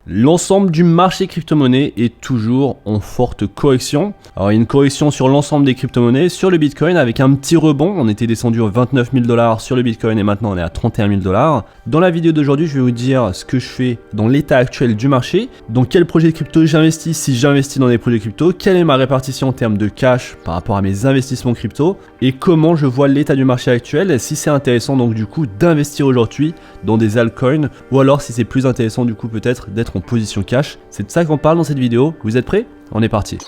L'ensemble du marché crypto-monnaie est toujours en forte correction. Alors il y a une correction sur l'ensemble des crypto-monnaies, sur le Bitcoin avec un petit rebond. On était descendu à 29 000 $ sur le Bitcoin et maintenant on est à 31 000 $. Dans la vidéo d'aujourd'hui, je vais vous dire ce que je fais dans l'état actuel du marché, dans quel projet de crypto j'investis, si j'investis dans des projets crypto, quelle est ma répartition en termes de cash par rapport à mes investissements crypto et comment je vois l'état du marché actuel, si c'est intéressant donc du coup d'investir aujourd'hui dans des altcoins ou alors si c'est plus intéressant du coup peut-être d'être en position cash. C'est de ça qu'on parle dans cette vidéo. Vous êtes prêts? On est parti.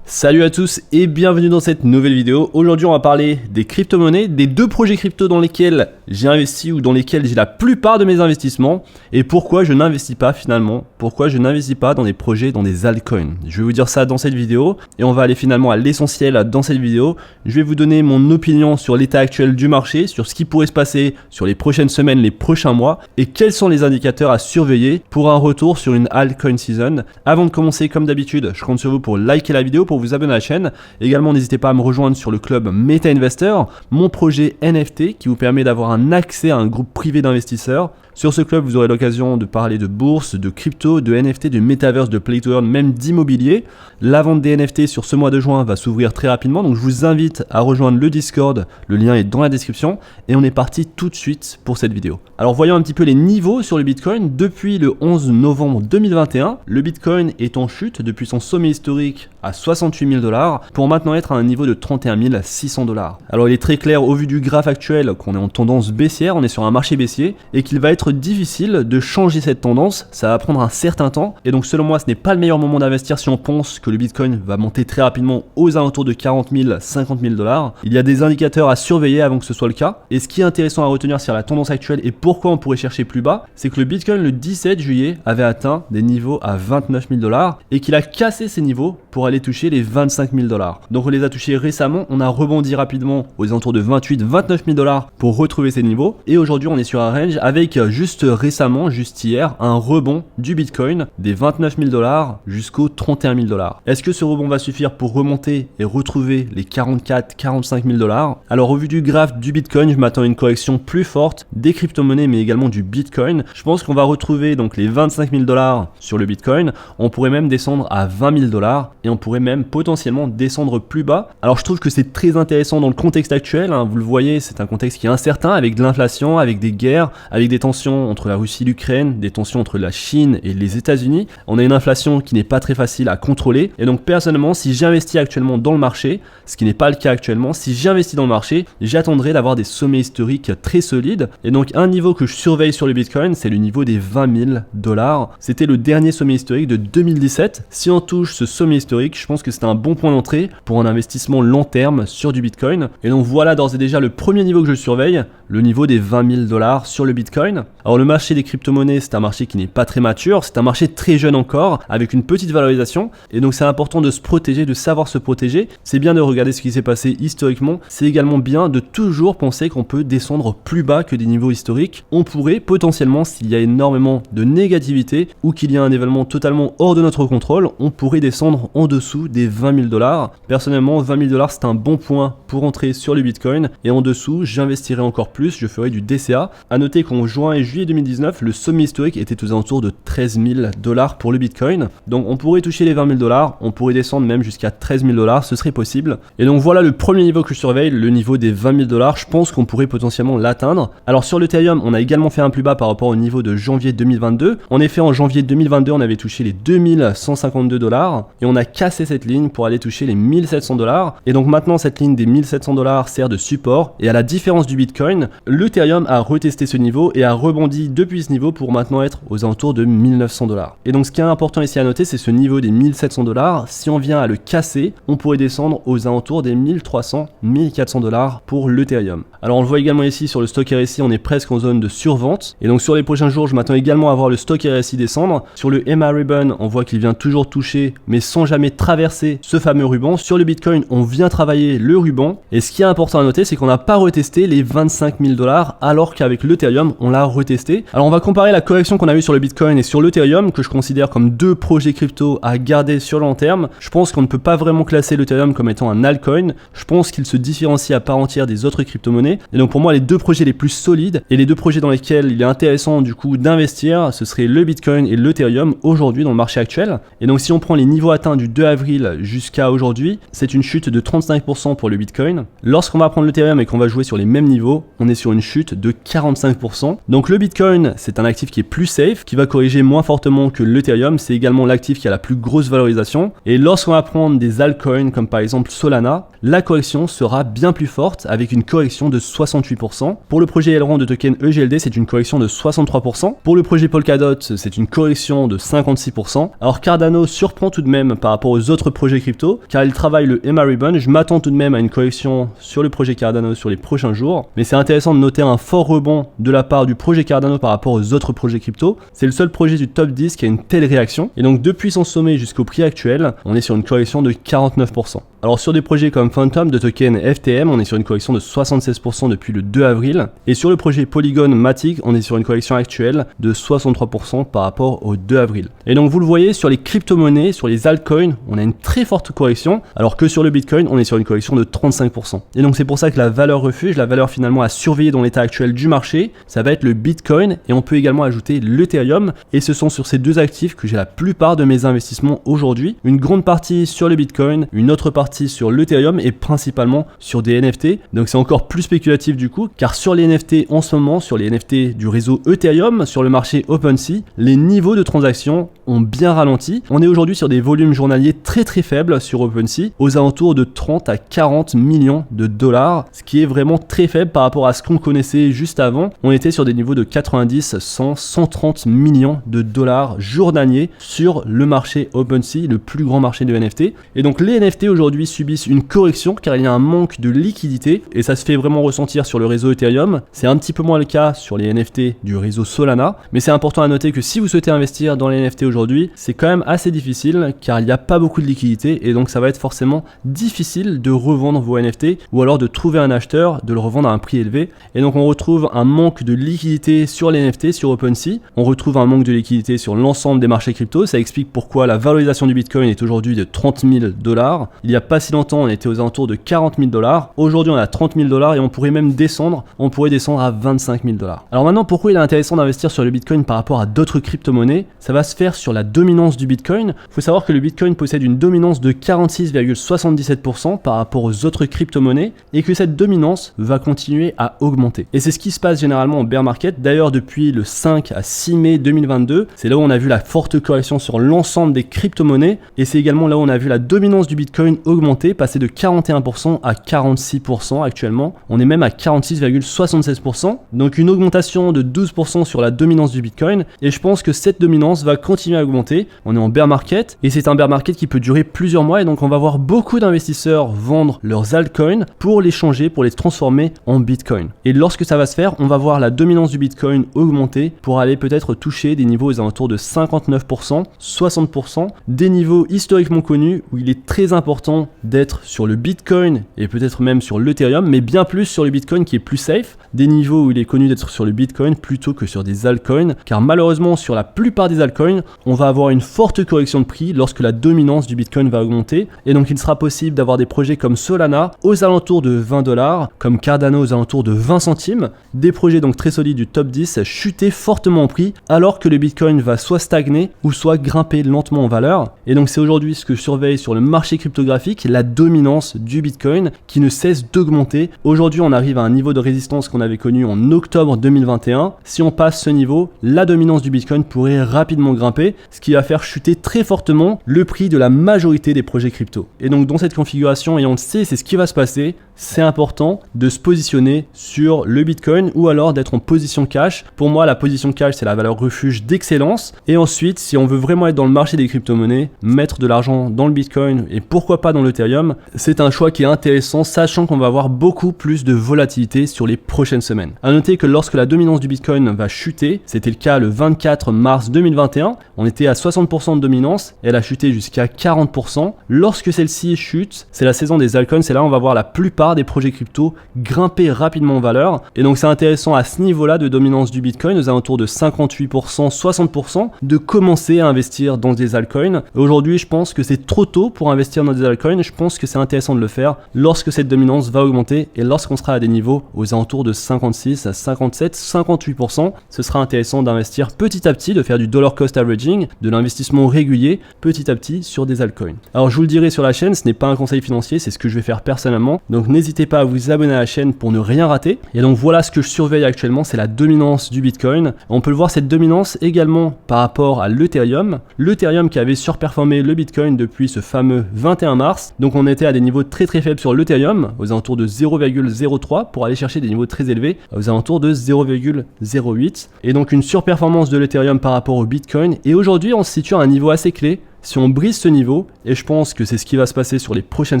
Salut à tous et bienvenue dans cette nouvelle vidéo. Aujourd'hui on va parler des crypto-monnaies, des deux projets crypto dans lesquels j'ai investi ou dans lesquels j'ai la plupart de mes investissements et pourquoi je n'investis pas finalement, pourquoi je n'investis pas dans des projets, dans des altcoins. Je vais vous dire ça dans cette vidéo et on va aller finalement à l'essentiel dans cette vidéo. Je vais vous donner mon opinion sur l'état actuel du marché, sur ce qui pourrait se passer sur les prochaines semaines, les prochains mois et quels sont les indicateurs à surveiller pour un retour sur une altcoin season. Avant de commencer, comme d'habitude, je compte sur vous pour liker la vidéo, pour vous abonner à la chaîne. Également, n'hésitez pas à me rejoindre sur le club Meta Investor, mon projet NFT qui vous permet d'avoir un accès à un groupe privé d'investisseurs. Sur ce club, vous aurez l'occasion de parler de bourse, de crypto, de NFT, de metaverse, de play to earn, même d'immobilier. La vente des NFT sur ce mois de juin va s'ouvrir très rapidement, donc je vous invite à rejoindre le Discord. Le lien est dans la description et on est parti tout de suite pour cette vidéo. Alors voyons un petit peu les niveaux sur le Bitcoin. Depuis le 11 novembre 2021, le Bitcoin est en chute depuis son sommet historique à 68 000 $ pour maintenant être à un niveau de 31 600 $. Alors il est très clair au vu du graphe actuel qu'on est en tendance baissière, on est sur un marché baissier et qu'il va être difficile de changer cette tendance, ça va prendre un certain temps et donc selon moi ce n'est pas le meilleur moment d'investir si on pense que le Bitcoin va monter très rapidement aux alentours de 40 000, 50 000 $. Il y a des indicateurs à surveiller avant que ce soit le cas et ce qui est intéressant à retenir sur la tendance actuelle et pourquoi on pourrait chercher plus bas, c'est que le Bitcoin le 17 juillet avait atteint des niveaux à 29 000 $ et qu'il a cassé ces niveaux pour aller toucher les 25 000 $. Donc on les a touchés récemment, on a rebondi rapidement aux alentours de 28 29 000 $ pour retrouver ces niveaux et aujourd'hui on est sur un range avec juste récemment, juste hier, un rebond du Bitcoin des 29 000 $ jusqu'aux 31 000 $. Est-ce que ce rebond va suffire pour remonter et retrouver les 44 45 000 $? Alors au vu du graphe du Bitcoin, je m'attends à une correction plus forte des crypto-monnaies mais également du Bitcoin. Je pense qu'on va retrouver donc les 25 000 $ sur le Bitcoin. On pourrait même descendre à 20 000 $ et on pourrait même potentiellement descendre plus bas. Alors je trouve que c'est très intéressant dans le contexte actuel, hein. Vous le voyez, c'est un contexte qui est incertain avec de l'inflation, avec des guerres, avec des tensions entre la Russie et l'Ukraine, des tensions entre la Chine et les États-Unis. On a une inflation qui n'est pas très facile à contrôler et donc personnellement, si j'investis actuellement dans le marché, ce qui n'est pas le cas actuellement, si j'investis dans le marché, j'attendrai d'avoir des sommets historiques très solides et donc un niveau que je surveille sur le Bitcoin, c'est le niveau des 20 000 $. C'était le dernier sommet historique de 2017. Si on touche ce sommet historique, je pense que c'est un bon point d'entrée pour un investissement long terme sur du Bitcoin. Et donc voilà d'ores et déjà le premier niveau que je surveille, le niveau des 20 000 $ sur le Bitcoin. Alors le marché des crypto-monnaies, c'est un marché qui n'est pas très mature, c'est un marché très jeune encore, avec une petite valorisation. Et donc c'est important de se protéger, de savoir se protéger. C'est bien de regarder ce qui s'est passé historiquement. C'est également bien de toujours penser qu'on peut descendre plus bas que des niveaux historiques. On pourrait potentiellement, s'il y a énormément de négativité ou qu'il y a un événement totalement hors de notre contrôle, on pourrait descendre en dessous des 20 000 $. Personnellement, 20 000 $, c'est un bon point pour entrer sur le Bitcoin. Et en dessous, j'investirai encore plus, je ferai du DCA. À noter qu'en juin et juillet 2019, le sommet historique était aux alentours de 13 000 $ pour le Bitcoin. Donc on pourrait toucher les 20 000 $, on pourrait descendre même jusqu'à 13 000 $, ce serait possible. Et donc voilà le premier niveau que je surveille, le niveau des 20 000 $. Je pense qu'on pourrait potentiellement l'atteindre. Alors sur l'Ethereum, on a également fait un plus bas par rapport au niveau de janvier 2022. En effet, en janvier 2022, on avait touché les 2152 $ et on a cassé cette ligne pour aller toucher les 1700 $. Et donc maintenant, cette ligne des 1700 $ sert de support. Et à la différence du Bitcoin, l'Ethereum a retesté ce niveau et a rebondi depuis ce niveau pour maintenant être aux alentours de 1900 $. Et donc ce qui est important ici à noter, c'est ce niveau des 1700 $. Si on vient à le casser, on pourrait descendre aux alentours des 1300, 1400 $ pour l'Ethereum. Alors on le voit également ici sur le stock RSI, on est presque en zone de survente. Et donc sur les prochains jours, je m'attends également à voir le stock RSI descendre. Sur le EMA Ribbon, on voit qu'il vient toujours toucher, mais sans jamais traverser ce fameux ruban. Sur le Bitcoin, on vient travailler le ruban. Et ce qui est important à noter, c'est qu'on n'a pas retesté les 25 000 $ alors qu'avec l'Ethereum, on l'a retester. Alors on va comparer la correction qu'on a eue sur le Bitcoin et sur l'Ethereum, que je considère comme deux projets crypto à garder sur le long terme. Je pense qu'on ne peut pas vraiment classer l'Ethereum comme étant un altcoin. Je pense qu'il se différencie à part entière des autres crypto-monnaies. Et donc pour moi, les deux projets les plus solides et les deux projets dans lesquels il est intéressant du coup d'investir, ce serait le Bitcoin et l'Ethereum aujourd'hui dans le marché actuel. Et donc si on prend les niveaux atteints du 2 avril jusqu'à aujourd'hui, c'est une chute de 35% pour le Bitcoin. Lorsqu'on va prendre l'Ethereum et qu'on va jouer sur les mêmes niveaux, on est sur une chute de 45%. Donc le Bitcoin, c'est un actif qui est plus safe, qui va corriger moins fortement que l'Ethereum. C'est également l'actif qui a la plus grosse valorisation. Et lorsqu'on va prendre des altcoins comme par exemple Solana, la correction sera bien plus forte avec une correction de 68%. Pour le projet Elrond de token EGLD, c'est une correction de 63%. Pour le projet Polkadot, c'est une correction de 56%. Alors Cardano surprend tout de même par rapport aux autres projets crypto, car il travaille le EMA Ribbon. Je m'attends tout de même à une correction sur le projet Cardano sur les prochains jours. Mais c'est intéressant de noter un fort rebond de la part du projet Cardano par rapport aux autres projets crypto. C'est le seul projet du top 10 qui a une telle réaction. Et donc depuis son sommet jusqu'au prix actuel, on est sur une correction de 49%. Alors sur des projets comme Phantom de token FTM, on est sur une correction de 76% depuis le 2 avril. Et sur le projet Polygon Matic, on est sur une correction actuelle de 63% par rapport au 2 avril. Et donc vous le voyez, sur les crypto-monnaies, sur les altcoins, on a une très forte correction, alors que sur le Bitcoin, on est sur une correction de 35%. Et donc c'est pour ça que la valeur refuge, la valeur finalement à surveiller dans l'état actuel du marché, ça va être le Bitcoin, et on peut également ajouter l'Ethereum. Et ce sont sur ces deux actifs que j'ai la plupart de mes investissements aujourd'hui. Une grande partie sur le Bitcoin, une autre partie sur l'Ethereum et principalement sur des NFT. Donc c'est encore plus spéculatif du coup, car sur les NFT en ce moment, sur les NFT du réseau Ethereum, sur le marché OpenSea, les niveaux de transactions ont bien ralenti. On est aujourd'hui sur des volumes journaliers très faibles sur OpenSea, aux alentours de 30 à 40 millions de dollars, ce qui est vraiment très faible par rapport à ce qu'on connaissait juste avant. On était sur des niveaux de 90, 100, 130 millions de dollars journaliers sur le marché OpenSea, le plus grand marché de NFT. Et donc les NFT aujourd'hui subissent une correction car il y a un manque de liquidité et ça se fait vraiment ressentir sur le réseau Ethereum. C'est un petit peu moins le cas sur les NFT du réseau Solana, mais c'est important à noter que si vous souhaitez investir dans les NFT aujourd'hui, c'est quand même assez difficile car il n'y a pas beaucoup de liquidité et donc ça va être forcément difficile de revendre vos NFT ou alors de trouver un acheteur, de le revendre à un prix élevé. Et donc on retrouve un manque de liquidité sur les NFT, sur OpenSea, on retrouve un manque de liquidité sur l'ensemble des marchés crypto. Ça explique pourquoi la valorisation du Bitcoin est aujourd'hui de 30 000 $. Il y a pas si longtemps, on était aux alentours de 40 000 $. Aujourd'hui, on est à 30 000 $ et on pourrait même descendre. On pourrait descendre à 25 000 $. Alors maintenant, pourquoi il est intéressant d'investir sur le Bitcoin par rapport à d'autres crypto-monnaies? Ça va se faire sur la dominance du Bitcoin. Il faut savoir que le Bitcoin possède une dominance de 46,77% par rapport aux autres crypto-monnaies et que cette dominance va continuer à augmenter. Et c'est ce qui se passe généralement en bear market. D'ailleurs, depuis le 5 à 6 mai 2022, c'est là où on a vu la forte correction sur l'ensemble des crypto-monnaies et c'est également là où on a vu la dominance du Bitcoin augmenter, passer de 41% à 46% actuellement. On est même à 46,76%. Donc une augmentation de 12% sur la dominance du Bitcoin et je pense que cette dominance va continuer à augmenter. On est en bear market et c'est un bear market qui peut durer plusieurs mois et donc on va voir beaucoup d'investisseurs vendre leurs altcoins pour les changer, pour les transformer en Bitcoin. Et lorsque ça va se faire, on va voir la dominance du Bitcoin augmenter pour aller peut-être toucher des niveaux aux alentours de 59%, 60%, des niveaux historiquement connus où il est très important d'être sur le Bitcoin et peut-être même sur l'Ethereum, mais bien plus sur le Bitcoin qui est plus safe, des niveaux où il est connu d'être sur le Bitcoin plutôt que sur des altcoins, car malheureusement sur la plupart des altcoins, on va avoir une forte correction de prix lorsque la dominance du Bitcoin va augmenter, et donc il sera possible d'avoir des projets comme Solana aux alentours de 20 $, comme Cardano aux alentours de 20 centimes, des projets donc très solides du top 10 chuter fortement en prix, alors que le Bitcoin va soit stagner ou soit grimper lentement en valeur, et donc c'est aujourd'hui ce que je surveille sur le marché cryptographique, la dominance du Bitcoin qui ne cesse d'augmenter. Aujourd'hui, on arrive à un niveau de résistance qu'on avait connu en octobre 2021. Si on passe ce niveau, la dominance du Bitcoin pourrait rapidement grimper, ce qui va faire chuter très fortement le prix de la majorité des projets crypto. Et donc dans cette configuration, et on le sait, c'est ce qui va se passer, c'est important de se positionner sur le Bitcoin ou alors d'être en position cash. Pour moi, la position cash, c'est la valeur refuge d'excellence. Et ensuite, si on veut vraiment être dans le marché des crypto-monnaies, mettre de l'argent dans le Bitcoin et pourquoi pas dans l'Ethereum, c'est un choix qui est intéressant, sachant qu'on va avoir beaucoup plus de volatilité sur les prochaines semaines. À noter que lorsque la dominance du Bitcoin va chuter, c'était le cas le 24 mars 2021, on était à 60% de dominance, elle a chuté jusqu'à 40%. Lorsque celle-ci chute, c'est la saison des altcoins, c'est là où on va voir la plupart des projets crypto grimper rapidement en valeur. Et donc c'est intéressant à ce niveau-là de dominance du Bitcoin, aux alentours de 58%, 60%, de commencer à investir dans des altcoins. Aujourd'hui, je pense que c'est trop tôt pour investir dans des altcoins. Je pense que c'est intéressant de le faire lorsque cette dominance va augmenter et lorsqu'on sera à des niveaux aux alentours de 56 à 57, 58%. Ce sera intéressant d'investir petit à petit, de faire du dollar cost averaging, de l'investissement régulier, petit à petit sur des altcoins. Alors je vous le dirai sur la chaîne, ce n'est pas un conseil financier, c'est ce que je vais faire personnellement. Donc n'hésitez pas à vous abonner à la chaîne pour ne rien rater. Et donc voilà ce que je surveille actuellement, c'est la dominance du Bitcoin. On peut le voir cette dominance également par rapport à l'Ethereum. L'Ethereum qui avait surperformé le Bitcoin depuis ce fameux 21 mars. Donc on était à des niveaux très faibles sur l'Ethereum, aux alentours de 0,03 pour aller chercher des niveaux très élevés, aux alentours de 0,08. Et donc une surperformance de l'Ethereum par rapport au Bitcoin. Et aujourd'hui on se situe à un niveau assez clé. Si on brise ce niveau, et je pense que c'est ce qui va se passer sur les prochaines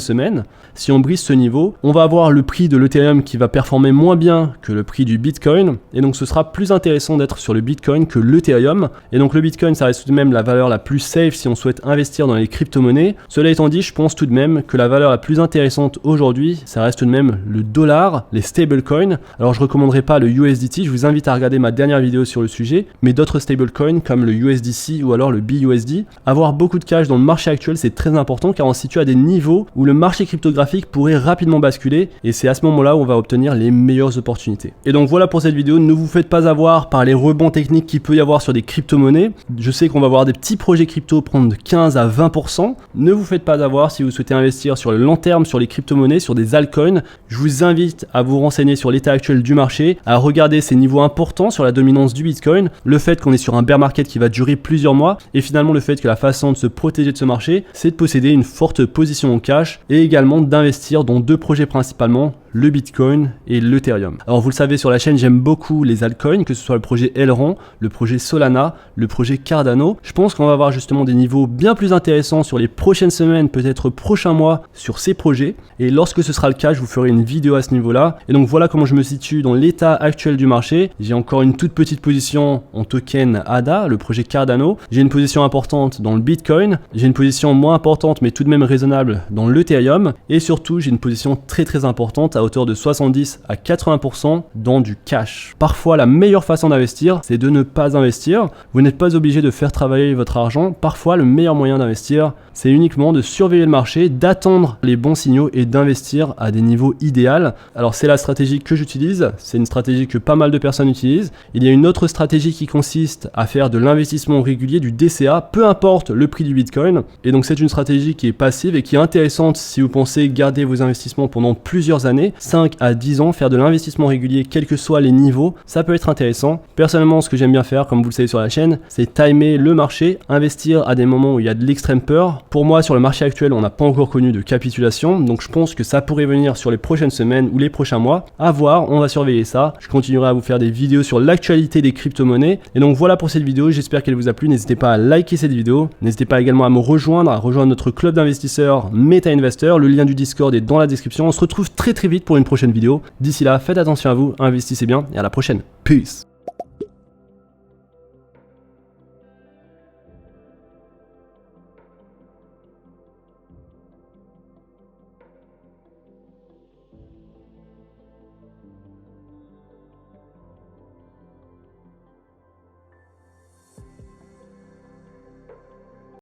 semaines, si on brise ce niveau, on va avoir le prix de l'Ethereum qui va performer moins bien que le prix du Bitcoin, et donc ce sera plus intéressant d'être sur le Bitcoin que l'Ethereum. Et donc le Bitcoin, ça reste tout de même la valeur la plus safe si on souhaite investir dans les crypto-monnaies. Cela étant dit, je pense tout de même que la valeur la plus intéressante aujourd'hui, ça reste tout de même le dollar, les stablecoins. Alors je ne recommanderais pas le USDT, je vous invite à regarder ma dernière vidéo sur le sujet, mais d'autres stablecoins comme le USDC ou alors le BUSD. Avoir beaucoup de cash dans le marché actuel, c'est très important car on se situe à des niveaux où le marché cryptographique pourrait rapidement basculer et c'est à ce moment-là où on va obtenir les meilleures opportunités. Et donc voilà pour cette vidéo, ne vous faites pas avoir par les rebonds techniques qu'il peut y avoir sur des crypto-monnaies. Je sais qu'on va voir des petits projets crypto prendre de 15 à 20%. Ne vous faites pas avoir si vous souhaitez investir sur le long terme sur les crypto-monnaies, sur des altcoins. Je vous invite à vous renseigner sur l'état actuel du marché, à regarder ces niveaux importants sur la dominance du Bitcoin, le fait qu'on est sur un bear market qui va durer plusieurs mois et finalement le fait que la façon de se protéger de ce marché, c'est de posséder une forte position en cash et également d'investir dans deux projets principalement, le Bitcoin et l'Ethereum. Alors vous le savez sur la chaîne, j'aime beaucoup les altcoins, que ce soit le projet Elrond, le projet Solana, le projet Cardano. Je pense qu'on va avoir justement des niveaux bien plus intéressants sur les prochaines semaines, peut-être prochains mois sur ces projets. Et lorsque ce sera le cas, je vous ferai une vidéo à ce niveau-là. Et donc voilà comment je me situe dans l'état actuel du marché. J'ai encore une toute petite position en token ADA, le projet Cardano. J'ai une position importante dans le Bitcoin. J'ai une position moins importante mais tout de même raisonnable dans l'Ethereum. Et surtout, j'ai une position très importante à hauteur de 70 à 80% dans du cash. Parfois, la meilleure façon d'investir, c'est de ne pas investir. Vous n'êtes pas obligé de faire travailler votre argent. Parfois, le meilleur moyen d'investir, c'est uniquement de surveiller le marché, d'attendre les bons signaux et d'investir à des niveaux idéaux. Alors, c'est la stratégie que j'utilise. C'est une stratégie que pas mal de personnes utilisent. Il y a une autre stratégie qui consiste à faire de l'investissement régulier, du DCA, peu importe le prix du Bitcoin. Et donc, c'est une stratégie qui est passive et qui est intéressante si vous pensez garder vos investissements pendant plusieurs années. 5 à 10 ans, faire de l'investissement régulier, quels que soient les niveaux, ça peut être intéressant. Personnellement, ce que j'aime bien faire, comme vous le savez sur la chaîne, c'est timer le marché, investir à des moments où il y a de l'extrême peur. Pour moi, sur le marché actuel, on n'a pas encore connu de capitulation, donc je pense que ça pourrait venir sur les prochaines semaines ou les prochains mois. À voir, on va surveiller ça. Je continuerai à vous faire des vidéos sur l'actualité des crypto-monnaies. Et donc voilà pour cette vidéo, j'espère qu'elle vous a plu. N'hésitez pas à liker cette vidéo, n'hésitez pas également à me rejoindre, à rejoindre notre club d'investisseurs Meta Investor. Le lien du Discord est dans la description. On se retrouve très vite pour une prochaine vidéo. D'ici là, faites attention à vous, investissez bien et à la prochaine. Peace.